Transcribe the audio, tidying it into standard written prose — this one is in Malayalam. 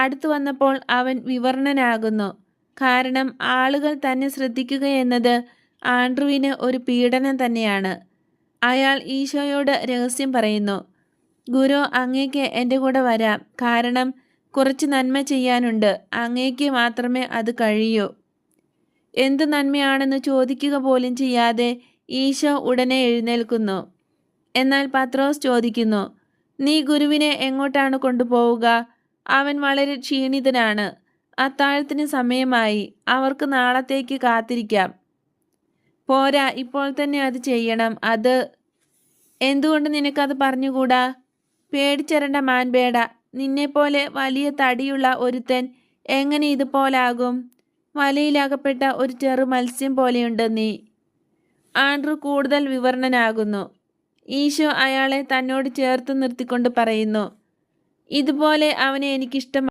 അടുത്തു വന്നപ്പോൾ അവൻ വിവരണനാകുന്നു. കാരണം ആളുകൾ തന്നെ ശ്രദ്ധിക്കുകയെന്നത് ആൻഡ്രുവിന് ഒരു പീഡനം തന്നെയാണ്. അയാൾ ഈശോയോട് രഹസ്യം പറയുന്നു. ഗുരു, അങ്ങേക്ക് എൻ്റെ കൂടെ വരാം. കാരണം കുറച്ച് നന്മ ചെയ്യാനുണ്ട്. അങ്ങേക്ക് മാത്രമേ അത് കഴിയൂ. എന്ത് നന്മയാണെന്ന് ചോദിക്കുക പോലും ചെയ്യാതെ ഈശോ ഉടനെ എഴുന്നേൽക്കുന്നു. എന്നാൽ പത്രോസ് ചോദിക്കുന്നു, നീ ഗുരുവിനെ എങ്ങോട്ടാണ് കൊണ്ടുപോവുക? അവൻ വളരെ ക്ഷീണിതനാണ്. അത്താഴത്തിന് സമയമായി. അവർക്ക് നാളത്തേക്ക് കാത്തിരിക്കാം. പോരാ, ഇപ്പോൾ തന്നെ അത് ചെയ്യണം. അത് എന്തുകൊണ്ട് നിനക്കത് പറഞ്ഞുകൂടാ? പേടിച്ചരണ്ട മാൻപേട. നിന്നെപ്പോലെ വലിയ തടിയുള്ള ഒരുത്തൻ എങ്ങനെ ഇതുപോലാകും? വലയിലകപ്പെട്ട ഒരു ചെറു മത്സ്യം പോലെയുണ്ട് നീ. ആൻഡ്രു കൂടുതൽ വിവരണനാകുന്നു. ഈശോ അയാളെ തന്നോട് ചേർത്ത് നിർത്തിക്കൊണ്ട് പറയുന്നു, ഇതുപോലെ അവനെ എനിക്കിഷ്ടം